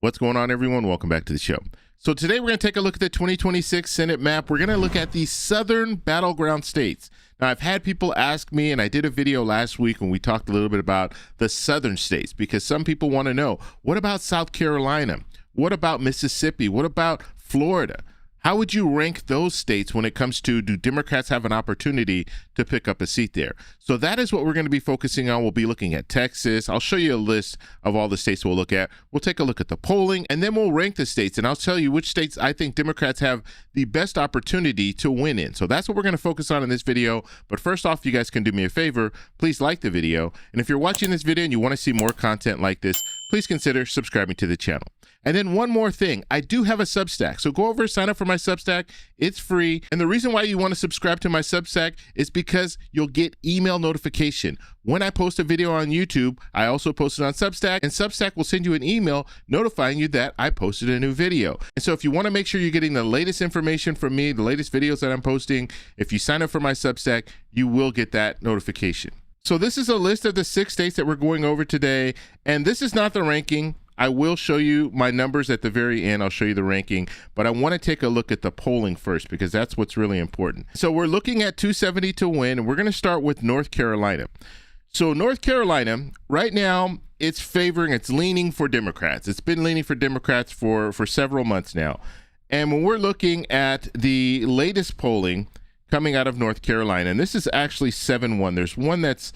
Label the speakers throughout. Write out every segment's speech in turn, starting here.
Speaker 1: What's going on, everyone? Welcome back to the show. So today we're going to take a look at the 2026 Senate map. We're going to look at the southern battleground states. Now, I've had people ask me, and I did a video last week when we talked a little bit about the southern states, because some people want to know, what about South Carolina? What about Mississippi? What about Florida? How would you rank those states when it comes to, do Democrats have an opportunity to pick up a seat there? So that is what we're going to be focusing on. We'll be looking at Texas. I'll show you a list of all the states we'll look at. We'll take a look at the polling, and then we'll rank the states, and I'll tell you which states I think Democrats have the best opportunity to win in. So that's what we're going to focus on in this video. But first off, you guys can do me a favor. Please like the video. And if you're watching this video and you want to see more content like this, please consider subscribing to the channel. And then one more thing, I do have a Substack. So go over, sign up for my Substack. It's free. And the reason why you want to subscribe to my Substack is because you'll get email notification. When I post a video on YouTube, I also post it on Substack, and Substack will send you an email notifying you that I posted a new video. And so if you want to make sure you're getting the latest information from me, the latest videos that I'm posting, if you sign up for my Substack, you will get that notification. So this is a list of the 6 states that we're going over today, and this is not the ranking. I will show you my numbers at the very end. I'll show you the ranking, but I want to take a look at the polling first because that's what's really important. So we're looking at 270 to win, and we're going to start with North Carolina. So North Carolina, right now, it's leaning for Democrats. It's been leaning for Democrats for several months now. And when we're looking at the latest polling coming out of North Carolina, and this is actually 7-1. There's one that's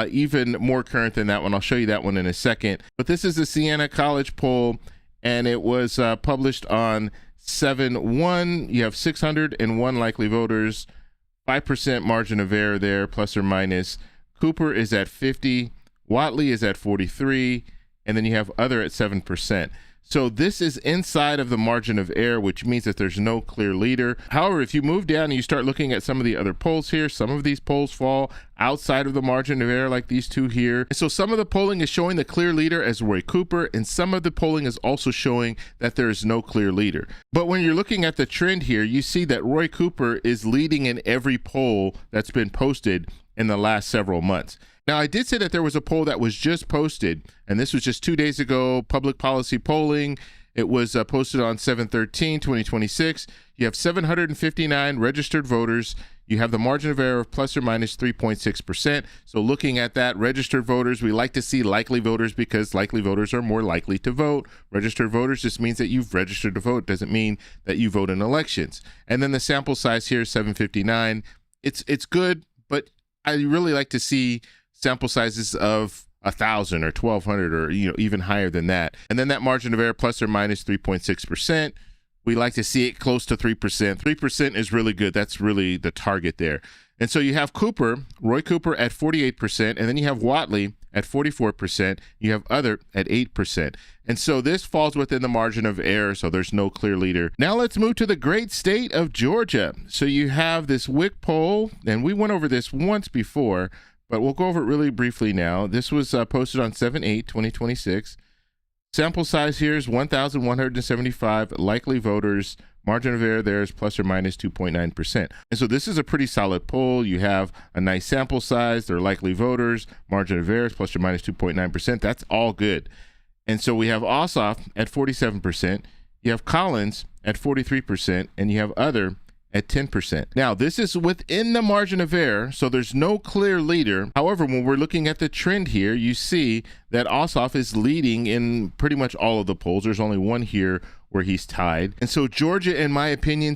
Speaker 1: even more current than that one. I'll show you that one in a second. But this is the Siena College poll, and it was published on 7-1. You have 601 likely voters, 5% margin of error there, plus or minus. Cooper is at 50, Whatley is at 43, and then you have other at 7%. So this is inside of the margin of error, which means that there's no clear leader. However, if you move down and you start looking at some of the other polls here, some of these polls fall outside of the margin of error, like these two here. And so some of the polling is showing the clear leader as Roy Cooper, and some of the polling is also showing that there is no clear leader. But when you're looking at the trend here, you see that Roy Cooper is leading in every poll that's been posted in the last several months. Now, I did say that there was a poll that was just posted, and this was just 2 days ago, public policy polling. It was posted on 7/13/2026. You have 759 registered voters. You have the margin of error of plus or minus 3.6%. So looking at that, registered voters, we like to see likely voters because likely voters are more likely to vote. Registered voters just means that you've registered to vote. Doesn't mean that you vote in elections. And then the sample size here is 759. It's good, but I really like to see sample sizes of 1,000 or 1,200 or even higher than that. And then that margin of error plus or minus 3.6%. We like to see it close to 3%. 3% is really good. That's really the target there. And so you have Roy Cooper at 48%, and then you have Whatley at 44%. You have other at 8%. And so this falls within the margin of error, so there's no clear leader. Now let's move to the great state of Georgia. So you have this WIC poll, and we went over this once before, but we'll go over it really briefly now. This was posted on 7/8/2026. Sample size here is 1,175 likely voters. Margin of error there is plus or minus 2.9%. And so this is a pretty solid poll. You have a nice sample size. They're likely voters. Margin of error is plus or minus 2.9%. That's all good. And so we have Ossoff at 47%. You have Collins at 43%, and you have other at 10%. Now, this is within the margin of error, so there's no clear leader. However, when we're looking at the trend here, you see that Ossoff is leading in pretty much all of the polls. There's only one here where he's tied. And so Georgia, in my opinion,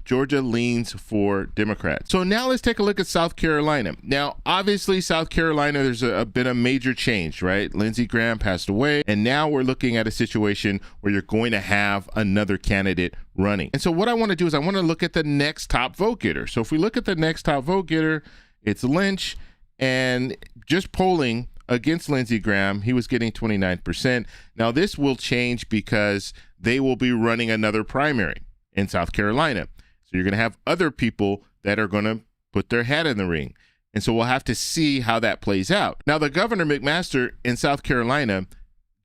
Speaker 1: Georgia leans for Democrats. So now let's take a look at South Carolina. Now, obviously, South Carolina, there's been a major change, right? Lindsey Graham passed away, and now we're looking at a situation where you're going to have another candidate running. And so what I want to do is I want to look at the next top vote getter. So if we look at the next top vote getter, it's Lynch, and just polling against Lindsey Graham, he was getting 29%. Now, this will change because they will be running another primary in South Carolina. So you're going to have other people that are going to put their hat in the ring. And so we'll have to see how that plays out. Now, the Governor McMaster in South Carolina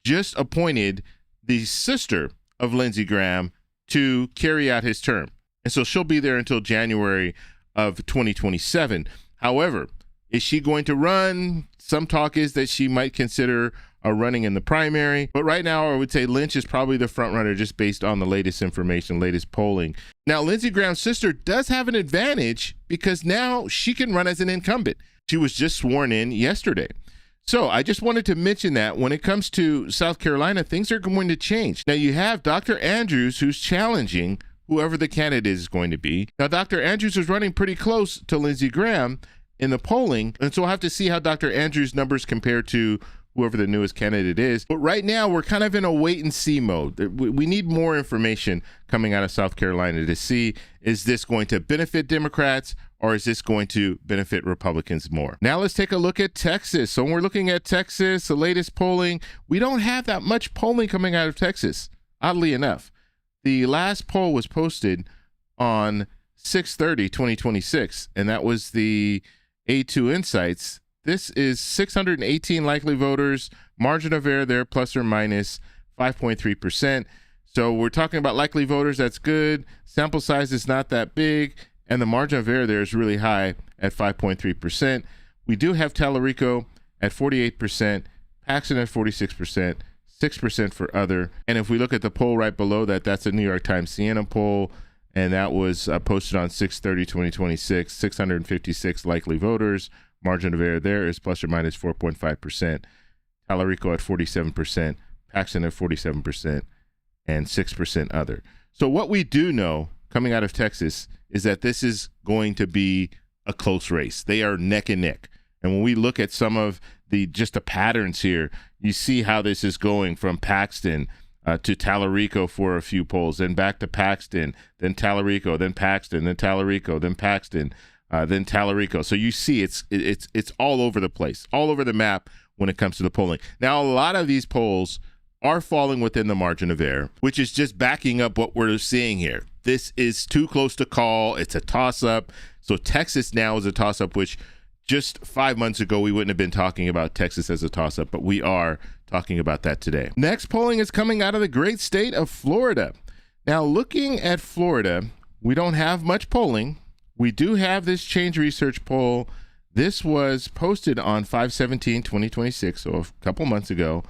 Speaker 1: just appointed the sister of Lindsey Graham to carry out his term. And so she'll be there until January of 2027. However, is she going to run? Some talk is that she might consider running in the primary. But right now, I would say Lynch is probably the front runner just based on the latest information, latest polling. Now, Lindsey Graham's sister does have an advantage because now she can run as an incumbent. She was just sworn in yesterday. So I just wanted to mention that when it comes to South Carolina, things are going to change. Now, you have Dr. Andrews, who's challenging whoever the candidate is going to be. Now, Dr. Andrews is running pretty close to Lindsey Graham in the polling, and so we'll have to see how Dr. Andrews' numbers compare to whoever the newest candidate is. But right now, we're kind of in a wait-and-see mode. We need more information coming out of South Carolina to see, is this going to benefit Democrats or is this going to benefit Republicans more? Now let's take a look at Texas. So when we're looking at Texas, the latest polling, we don't have that much polling coming out of Texas, oddly enough. The last poll was posted on 6/30/2026, and that was the A2 Insights. This is 618 likely voters, margin of error there, plus or minus 5.3%. So we're talking about likely voters, that's good. Sample size is not that big, and the margin of error there is really high at 5.3%. We do have Tallarico at 48%, Paxton at 46%, 6% for other. And if we look at the poll right below that, that's a New York Times Siena poll, and that was posted on 6/30/2026, 656 likely voters. Margin of error there is plus or minus 4.5%. Tallarico at 47%, Paxton at 47%, and 6% other. So what we do know coming out of Texas is that this is going to be a close race. They are neck and neck. And when we look at some of the patterns here, you see how this is going from Paxton to Tallarico for a few polls, then back to Paxton, then Tallarico, then Paxton, then Tallarico, then Paxton, then Tallarico. So you see it's all over the place, all over the map when it comes to the polling. Now, a lot of these polls are falling within the margin of error, which is just backing up what we're seeing here. This is too close to call. It's a toss-up. So Texas now is a toss-up, which just 5 months ago, we wouldn't have been talking about Texas as a toss-up, but we are talking about that today. Next polling is coming out of the great state of Florida. Now, looking at Florida, we don't have much polling. We do have this Change Research poll. This was posted on 5/17/2026, so a couple months ago.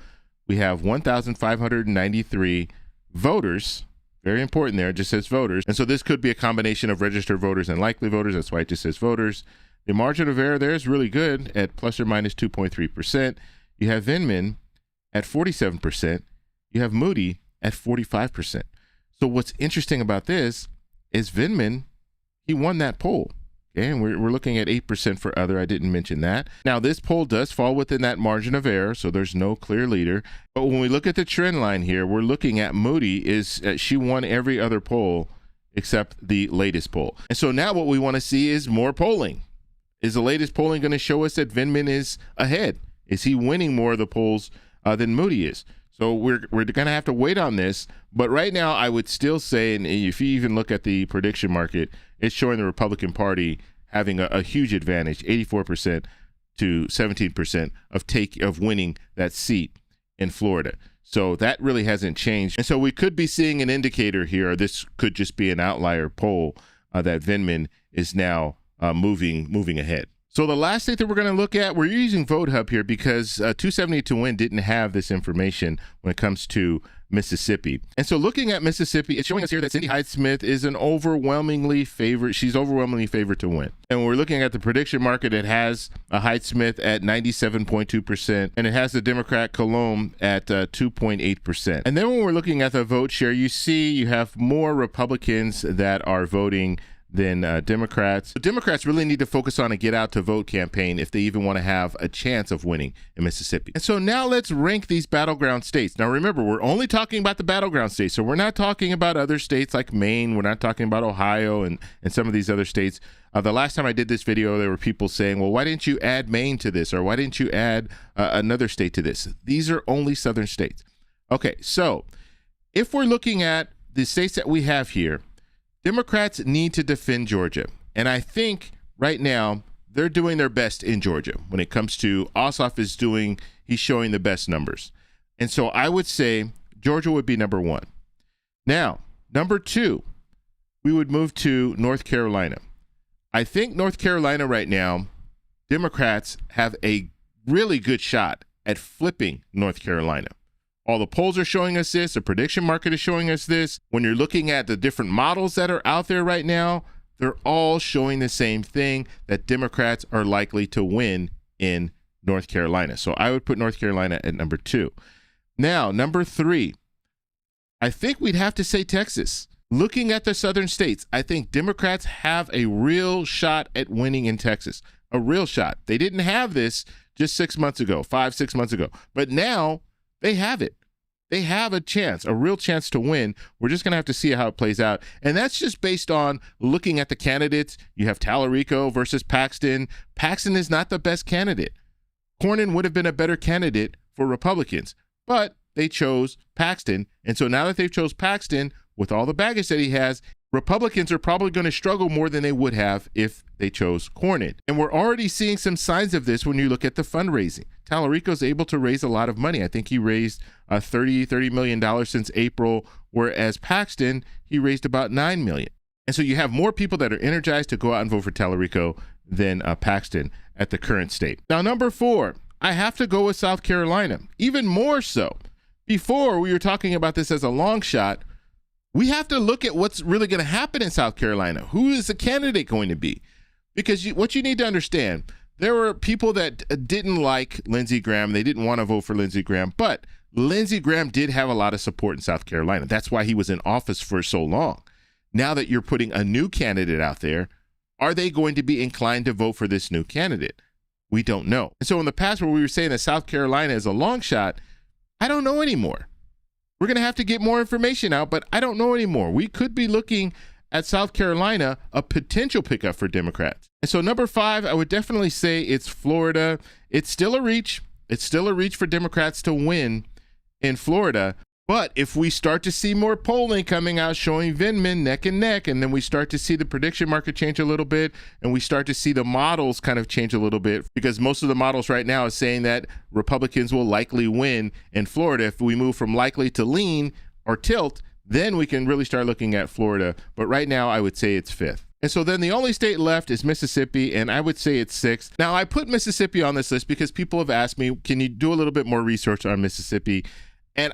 Speaker 1: We have 1,593 voters. Very important there. It just says voters. And so this could be a combination of registered voters and likely voters. That's why it just says voters. The margin of error there is really good at plus or minus 2.3%. You have Vindman at 47%. You have Moody at 45%. So what's interesting about this is Vindman, he won that poll. Okay, and we're looking at 8% for other. I didn't mention that. Now, this poll does fall within that margin of error, so there's no clear leader. But when we look at the trend line here, we're looking at Moody she won every other poll except the latest poll. And so now what we want to see is more polling. Is the latest polling going to show us that Vindman is ahead? Is he winning more of the polls than Moody is? So we're going to have to wait on this. But right now, I would still say, and if you even look at the prediction market, it's showing the Republican Party having a huge advantage, 84% to 17% of winning that seat in Florida. So that really hasn't changed. And so we could be seeing an indicator here, or this could just be an outlier poll that Vindman is now moving ahead. So the last state that we're going to look at, we're using VoteHub here because 270 to win didn't have this information when it comes to Mississippi. And so looking at Mississippi, it's showing us here that Cindy Hyde-Smith is an overwhelmingly favorite. She's overwhelmingly favored to win. And when we're looking at the prediction market, it has a Hyde-Smith at 97.2%, and it has the Democrat Colomb at 2.8%. And then when we're looking at the vote share, you see you have more Republicans that are voting than Democrats. Democrats really need to focus on a get out to vote campaign if they even want to have a chance of winning in Mississippi. And so now let's rank these battleground states. Now remember, we're only talking about the battleground states. So we're not talking about other states like Maine. We're not talking about Ohio and some of these other states. The last time I did this video, there were people saying, well, why didn't you add Maine to this? Or why didn't you add another state to this? These are only southern states. Okay, so if we're looking at the states that we have here, Democrats need to defend Georgia. And I think right now they're doing their best in Georgia. When it comes to Ossoff he's showing the best numbers. And so I would say Georgia would be number one. Now, number two, we would move to North Carolina. I think North Carolina right now, Democrats have a really good shot at flipping North Carolina. All the polls are showing us this. The prediction market is showing us this. When you're looking at the different models that are out there right now, they're all showing the same thing, that Democrats are likely to win in North Carolina. So I would put North Carolina at number 2. Now, number 3, I think we'd have to say Texas. Looking at the southern states, I think Democrats have a real shot at winning in Texas. A real shot. They didn't have this just 6 months ago, 5-6 months ago. But now they have it. They have a chance, a real chance to win. We're just going to have to see how it plays out. And that's just based on looking at the candidates. You have Tallarico versus Paxton. Paxton is not the best candidate. Cornyn would have been a better candidate for Republicans, but they chose Paxton. And so now that they've chose Paxton, with all the baggage that he has, Republicans are probably going to struggle more than they would have if they chose Cornyn. And we're already seeing some signs of this when you look at the fundraising. Tallarico's able to raise a lot of money. I think he raised $30 million since April, whereas Paxton, he raised about $9 million. And so you have more people that are energized to go out and vote for Tallarico than Paxton at the current state. Now, number 4, I have to go with South Carolina, even more so. Before, we were talking about this as a long shot. We have to look at what's really going to happen in South Carolina. Who is the candidate going to be? Because what you need to understand, there were people that didn't like Lindsey Graham. They didn't want to vote for Lindsey Graham, but Lindsey Graham did have a lot of support in South Carolina. That's why he was in office for so long. Now that you're putting a new candidate out there, are they going to be inclined to vote for this new candidate? We don't know. And so in the past where we were saying that South Carolina is a long shot, I don't know anymore. We're going to have to get more information out, but I don't know anymore. We could be looking at South Carolina, a potential pickup for Democrats. And so number 5, I would definitely say it's Florida. It's still a reach. It's still a reach for Democrats to win in Florida. But if we start to see more polling coming out showing Vindman neck and neck, and then we start to see the prediction market change a little bit, and we start to see the models kind of change a little bit, because most of the models right now is saying that Republicans will likely win in Florida. If we move from likely to lean or tilt, then we can really start looking at Florida. But right now, I would say it's 5th. And so then the only state left is Mississippi, and I would say it's 6th. Now, I put Mississippi on this list because people have asked me, can you do a little bit more research on Mississippi? And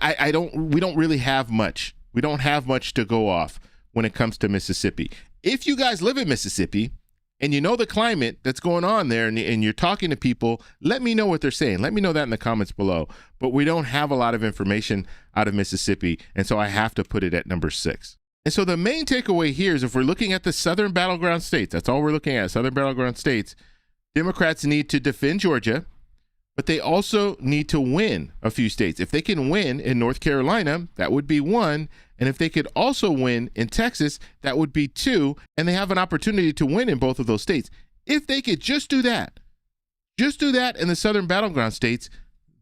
Speaker 1: we don't really have much. We don't have much to go off when it comes to Mississippi. If you guys live in Mississippi and you know the climate that's going on there and you're talking to people, let me know what they're saying. Let me know that in the comments below. But we don't have a lot of information out of Mississippi, and so I have to put it at number 6. And so the main takeaway here is if we're looking at the southern battleground states, that's all we're looking at, southern battleground states, Democrats need to defend Georgia, but they also need to win a few states. If they can win in North Carolina, that would be 1. And if they could also win in Texas, that would be 2. And they have an opportunity to win in both of those states. If they could just do that in the southern battleground states,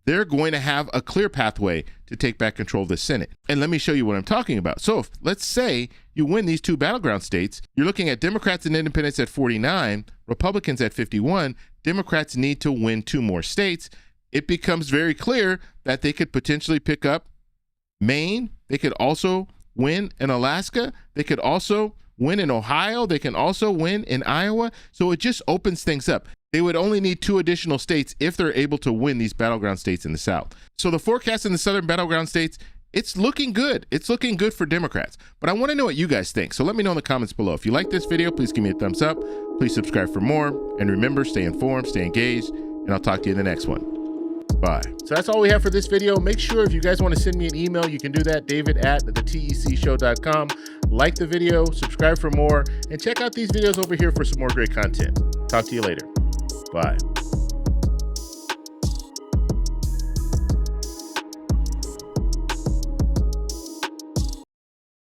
Speaker 1: they're going to have a clear pathway to take back control of the Senate. And let me show you what I'm talking about. So if, let's say you win these 2 battleground states, you're looking at Democrats and independents at 49, Republicans at 51. Democrats need to win 2 more states. It becomes very clear that they could potentially pick up Maine. They could also win in Alaska. They could also win in Ohio. They can also win in Iowa. So it just opens things up. They would only need 2 additional states if they're able to win these battleground states in the South. So the forecast in the southern battleground states, it's looking good. It's looking good for Democrats. But I want to know what you guys think. So let me know in the comments below. If you like this video, please give me a thumbs up. Please subscribe for more. And remember, stay informed, stay engaged, and I'll talk to you in the next one. Bye. So that's all we have for this video. Make sure if you guys want to send me an email, you can do that, david@thetecshow.com. Like the video, subscribe for more, and check out these videos over here for some more great content. Talk to you later. Bye.